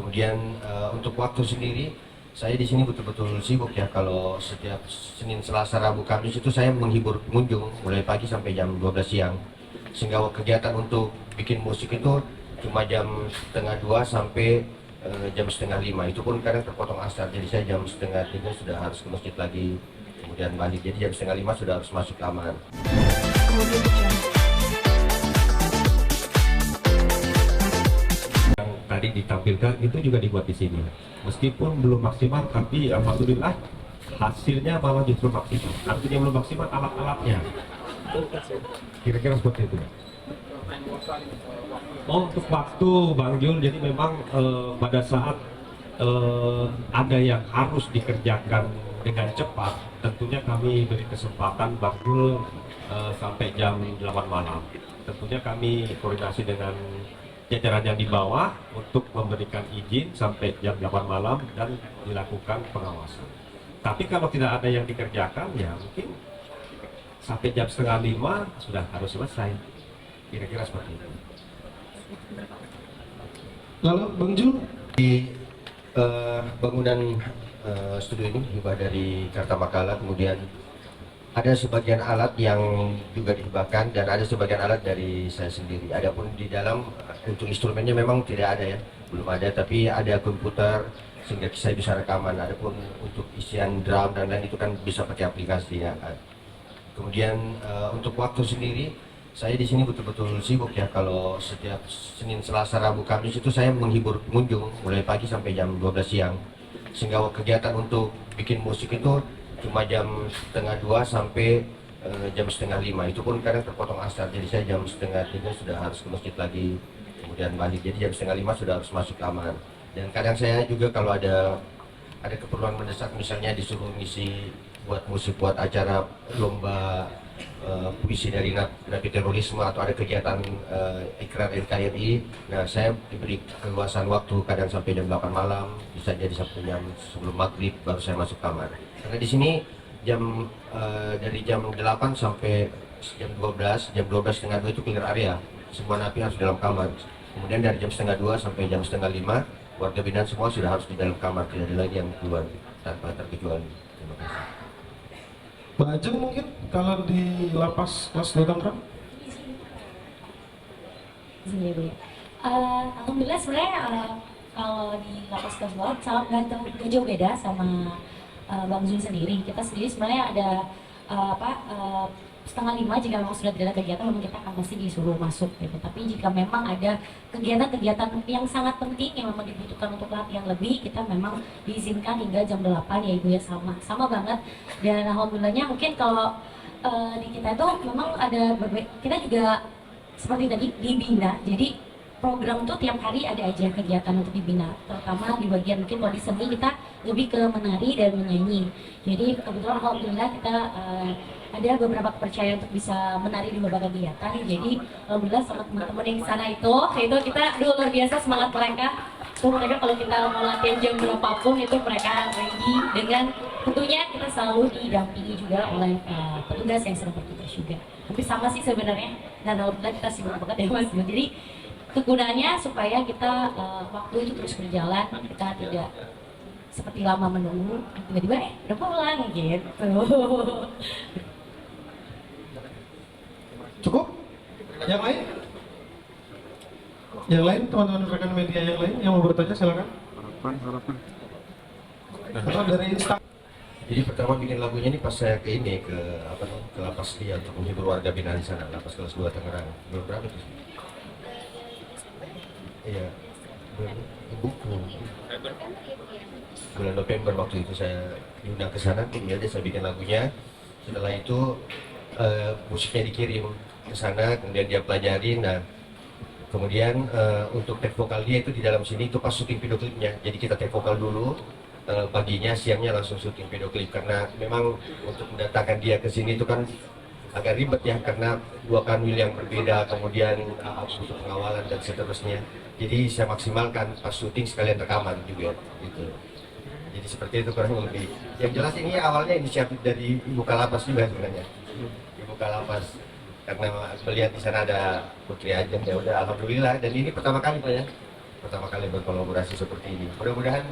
Kemudian untuk waktu sendiri, saya di sini betul-betul sibuk ya. Kalau setiap Senin, Selasa, Rabu, Kamis itu saya menghibur pengunjung mulai pagi sampai jam 12 siang. Sehingga kegiatan untuk bikin musik itu cuma jam setengah 2 sampai jam setengah 5. Itu pun kadang terpotong asar. Jadi saya jam setengah 3 sudah harus ke masjid lagi. Kemudian balik. Jadi jam setengah 5 sudah harus masuk kamar. Yang tadi ditampilkan itu juga dibuat di sini. Meskipun belum maksimal, tapi alhamdulillah hasilnya malah justru maksimal. Artinya belum maksimal alat-alatnya. Kira-kira seperti itu. Oh, untuk waktu Bang Jul, jadi memang pada saat ada yang harus dikerjakan dengan cepat, tentunya kami beri kesempatan Bang Jul sampai jam 8 malam. Tentunya kami koordinasi dengan jajaran yang di bawah untuk memberikan izin sampai jam 8 malam dan dilakukan pengawasan. Tapi kalau tidak ada yang dikerjakan, ya mungkin sampai jam setengah 5 sudah harus selesai. Kira-kira seperti itu. Lalu Bang Jul, Di bangunan studio ini hibah dari Karta Makala, kemudian ada sebagian alat yang juga dihibahkan dan ada sebagian alat dari saya sendiri. Adapun di dalam untuk instrumennya memang tidak ada ya, belum ada, tapi ada komputer sehingga saya bisa rekaman. Adapun untuk isian drum dan lain itu kan bisa pakai aplikasi ya. Kemudian untuk waktu sendiri, saya di sini betul-betul sibuk ya. Kalau setiap Senin, Selasa, Rabu, Kamis itu saya menghibur pengunjung mulai pagi sampai jam 12 siang. Sehingga kegiatan untuk bikin musik itu cuma jam setengah 2 sampai jam setengah 5. Itu pun kadang terpotong asar. Jadi saya jam setengah 3 sudah harus ke masjid lagi. Kemudian balik. Jadi jam setengah 5 sudah harus masuk kamar. Dan kadang saya juga kalau ada keperluan mendesak, misalnya disuruh ngisi buat musik, buat acara lomba puisi dari napi terorisme atau ada kegiatan ikrar NKRI, nah saya diberi keluasan waktu kadang sampai jam 8 malam, bisa jadi sampai jam sebelum maghrib baru saya masuk kamar. Karena di sini dari jam 8 sampai jam 12 setengah 2 itu clear area, semua napi harus dalam kamar. Kemudian dari jam setengah 2 sampai jam setengah 5 warga binaan semua sudah harus di dalam kamar, tidak ada lagi yang keluar tanpa terkecuali. Terima kasih. Mbak Ajeng mungkin kalau di lapas kelas 2 Tangerang? Sini Bu. Alhamdulillah sebenarnya kalau di lapas kelas 2 sangat nggak jauh beda sama Bang Zul sendiri. Kita sendiri sebenarnya ada setengah 5 jika memang sudah tidak ada kegiatan, memang kita akan pasti disuruh masuk gitu. Tapi jika memang ada kegiatan-kegiatan yang sangat penting yang memang dibutuhkan untuk latihan lebih, kita memang diizinkan hingga jam 8 ya Ibu ya, sama banget. Dan alhamdulillahnya mungkin kalau di kita itu memang ada kita juga seperti tadi dibina. Jadi program tuh tiap hari ada aja kegiatan untuk dibina, terutama di bagian mungkin kalau di seni kita lebih ke menari dan menyanyi. Jadi kebetulan alhamdulillah kita ada beberapa kepercayaan untuk bisa menari di beberapa kegiatan. Jadi alhamdulillah sama teman-teman yang di sana itu kita luar biasa semangat mereka. So, mereka kalau kita mau latihan jam berapapun itu mereka ready, dengan tentunya kita selalu didampingi juga oleh petugas yang sedang bertugas juga. Tapi sama sih sebenarnya, dan alhamdulillah kita sibuk banget ya Mas. Jadi kegunaannya supaya kita waktu itu terus berjalan, kita tidak seperti lama menunggu tiba-tiba udah pulang gitu. Cukup? Yang lain? Yang lain, teman-teman rekan media yang lain yang mau bertanya silakan. Harapan. Atau dari Instagram. Jadi pertama bikin lagunya ini pas saya ke lapas dia untuk menghibur warga binaan di sana, lapas kelas 2 Tangerang. Berapa itu? Iya, bulan November waktu itu saya diundang ke sana, kemudian saya bikin lagunya. Setelah itu musiknya dikirim ke sana, kemudian dia pelajarin. Nah, kemudian untuk take vokal dia itu di dalam sini itu pas syuting video klipnya. Jadi kita take vokal dulu, paginya, siangnya langsung syuting video klip. Karena memang untuk mendatangkan dia ke sini itu kan agak ribet ya, karena 2 kanwil yang berbeda, kemudian butuh pengawalan dan seterusnya. Jadi saya maksimalkan pas syuting sekalian rekaman juga gitu. Jadi seperti itu kurang lebih. Yang jelas ini awalnya inisiatif dari Ibu Kalapas juga sebenarnya. Ibu Kalapas, karena melihat di sana ada Putri Ajeng, ya udah alhamdulillah. Dan ini pertama kali Pak ya, pertama kali berkolaborasi seperti ini. Mudah-mudahan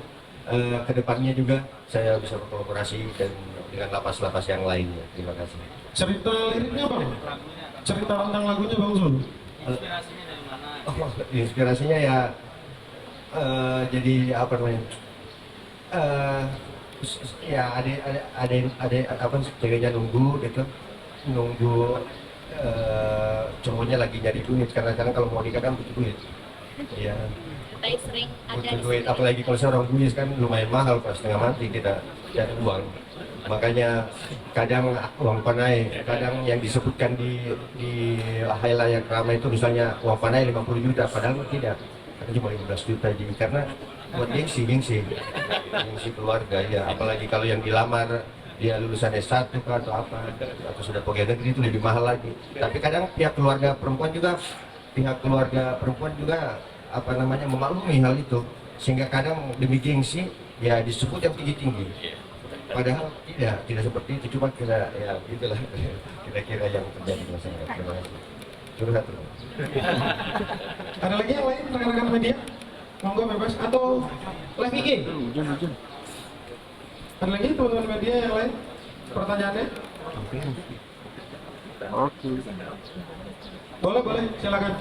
kedepannya juga saya bisa berkolaborasi dan dengan lapas-lapas yang lainnya. Terima kasih. Cerita liriknya Bang? Cerita tentang lagunya Bang Zul? Inspirasinya ya jadi apa namanya? Ya ada apa ceweknya nunggu gitu, nunggu cowoknya lagi nyari duit karena kadang kalau mau nikah kan butuh duit. Iya. Tapi sering ada Butuh duit, apalagi kalau seorang buis kan lumayan mahal, pas setengah mati kita cari uang. Makanya kadang uang panai, kadang yang disebutkan di highlight ramai itu misalnya uang panai 50 juta, padahal tidak, kan cuma 15 juta jadi karena buat gengsi keluarga ya, apalagi kalau yang dilamar dia lulusan S1 kah, atau apa, atau sudah pegawai negeri itu lebih mahal lagi. Tapi kadang pihak keluarga perempuan juga apa namanya memaklumi hal itu, sehingga kadang demi gengsi ya disebut yang tinggi-tinggi. Padahal tidak seperti itu, cuma kira ya itulah kira-kira yang terjadi di masyarakat. Terima kasih. Curhat dulu. Ada lagi yang lain rekan-rekan media? Monggo bebas atau live IG? Ada lagi teman-teman media yang lain? Pertanyaannya? Oke. Boleh, silakan.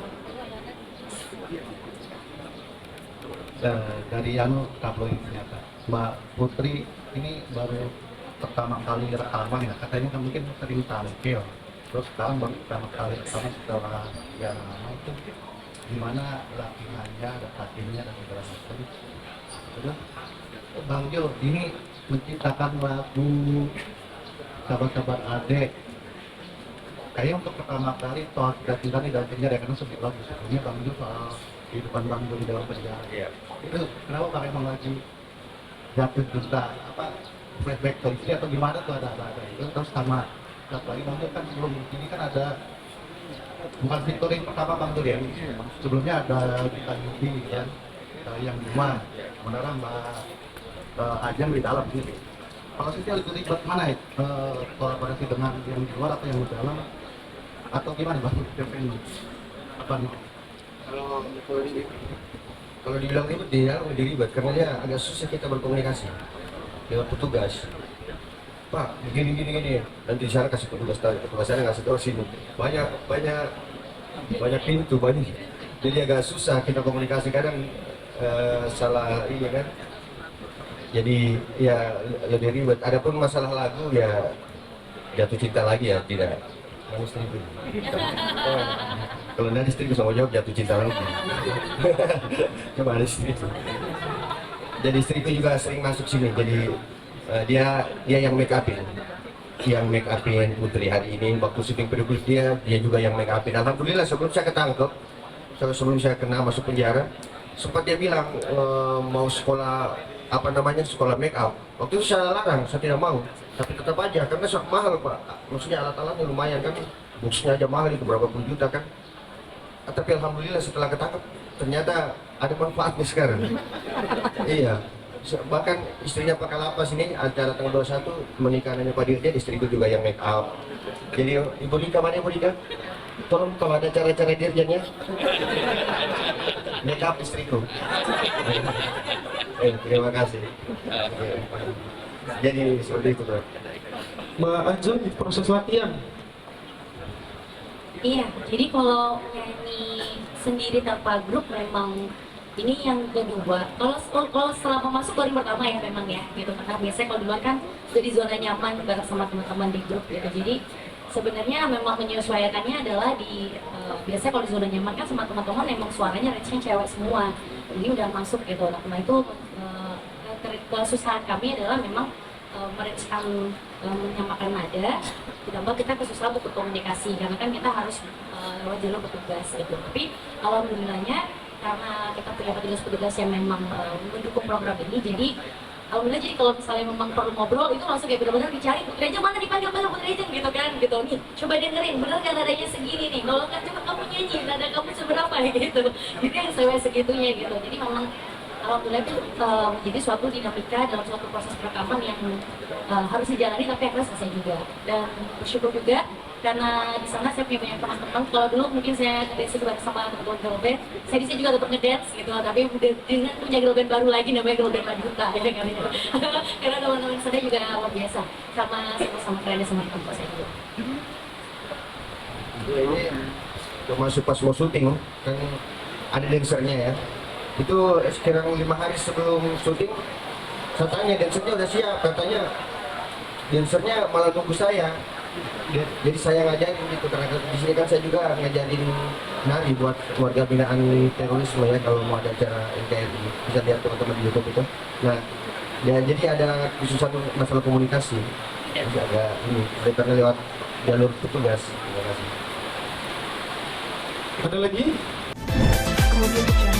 Dari tabloid ternyata Mbak Putri ini baru pertama kali rekaman ya, katanya kan mungkin sering tampil, terus sekarang baru pertama kali rekaman setelah ya lama itu gimana latihannya, ada pelatihnya dan segala macam. Terus Bang Jo ini menciptakan lagu Sahabat-sahabat Ade, kayaknya untuk pertama kali toh tidak tinggal di dalam penjara, karena sebelumnya Bang Jo soal kehidupan Bang Jo di dalam penjara. Itu kenapa pakai emang lagi jatuh cinta apa flashback ke istri atau gimana tuh ada itu. Terus sama satu lagi Bang Jo kan sebelum ini kan ada bukan featuring pertama Bang Jo ya, sebelumnya ada kita Yudi kan, yang cuma sementara Mbak Ajeng di dalam gitu. Kalau sih lebih ribet mana ya, kolaborasi dengan yang di luar atau yang di dalam atau gimana Bang? Apa nih? Kalau dibilang ribet, dia lebih ribet karena dia agak susah kita berkomunikasi lewat petugas. Pak, gini. Nanti di sana kasih petugas sana ngasih tahu sini. Banyak pintu banyak. Jadi agak susah kita komunikasi, kadang salah ini kan. Jadi ya lebih ribet. Adapun masalah lagu ya jatuh cinta lagi ya tidak. Kamu istriku. Kalau dari istriku sama jawab jatuh cinta lagi. Coba ada istriku. Jadi istriku juga sering masuk sini. Jadi dia yang make upin Putri hari ini waktu syuting peduli dia juga yang make upin. Alhamdulillah sebelum saya ketangkep, sebelum saya kena masuk penjara, sempat dia bilang mau sekolah sekolah make up. Waktu itu saya larang, saya tidak mau. Tapi tetap aja karena sangat mahal Pak. Maksudnya alat-alatnya lumayan kan, boxnya aja mahal itu berapa puluh juta kan. Tapi alhamdulillah setelah ketangkep ternyata ada manfaatnya sekarang. Iya. Bahkan istrinya Pak Kalapas ini acara tanggal 21 menikahannya Pak Dirjen, istriku juga yang make up. Jadi Ibu Rika, mana Ibu Rika? Tolong kalau ada cara-cara dirjennya make up istriku. Terima kasih. Jadi seperti itu Bro. Mbak Ajeng, proses latihan. Iya, jadi kalau nyanyi sendiri tanpa grup memang ini yang kedua. Kalau selama masuk baru pertama ya memang ya gitu. Karena biasanya kalau di luar kan sudah di zona nyaman bareng sama teman-teman di grup gitu. Jadi sebenarnya memang menyesuaikannya adalah biasanya kalau di zona nyaman kan sama teman-teman memang suaranya range-nya cewek semua. Jadi udah masuk gitu. Nah itu kesusahan kami adalah memang merencanakan menyamakan nada, ditambah kita kesusahan untuk berkomunikasi karena kan kita harus lewat jalur petugas gitu. Tapi alhamdulillahnya karena kita punya petugas-petugas yang memang mendukung program ini, jadi alhamdulillah jadi kalau misalnya memang perlu ngobrol itu langsung kayak benar-benar dicari Putri Ajeng mana dipanggil mana Putri Ajeng gitu kan gitu nih, coba dengerin bener kan nadanya segini nih, kalau nggak coba kamu nyanyi nada kamu seberapa gitu, jadi yang sesuai segitunya gitu. Jadi memang alhamdulillah itu menjadi suatu dinamika dalam suatu proses perekaman yang harus dijalani tapi akhirnya selesai juga. Dan bersyukur juga karena di sana saya punya banyak teman-teman. Kalau dulu mungkin saya ngedance itu sama teman-teman girl band, saya di sini juga tetap ngedance gitu, tapi udah dengan punya girl band baru lagi namanya girl band Majuta ya kan ya. Karena teman-teman saya juga luar biasa, sama keren sama teman saya juga. Ini udah masuk pas mau syuting kan ada dancernya ya. Itu sekarang 5 hari sebelum syuting saya tanya dancernya udah siap, katanya dancernya malah tunggu saya. Jadi saya ngajarin gitu, karena di sini kan saya juga ngajarin nari buat keluarga binaan terorisme ya, kalau mau ada acara NKRI bisa lihat teman-teman di YouTube itu. Nah, ya, jadi ada khususan masalah komunikasi, jadi agak ini karena lewat jalur petugas. Terima kasih. Ada lagi? Kemudian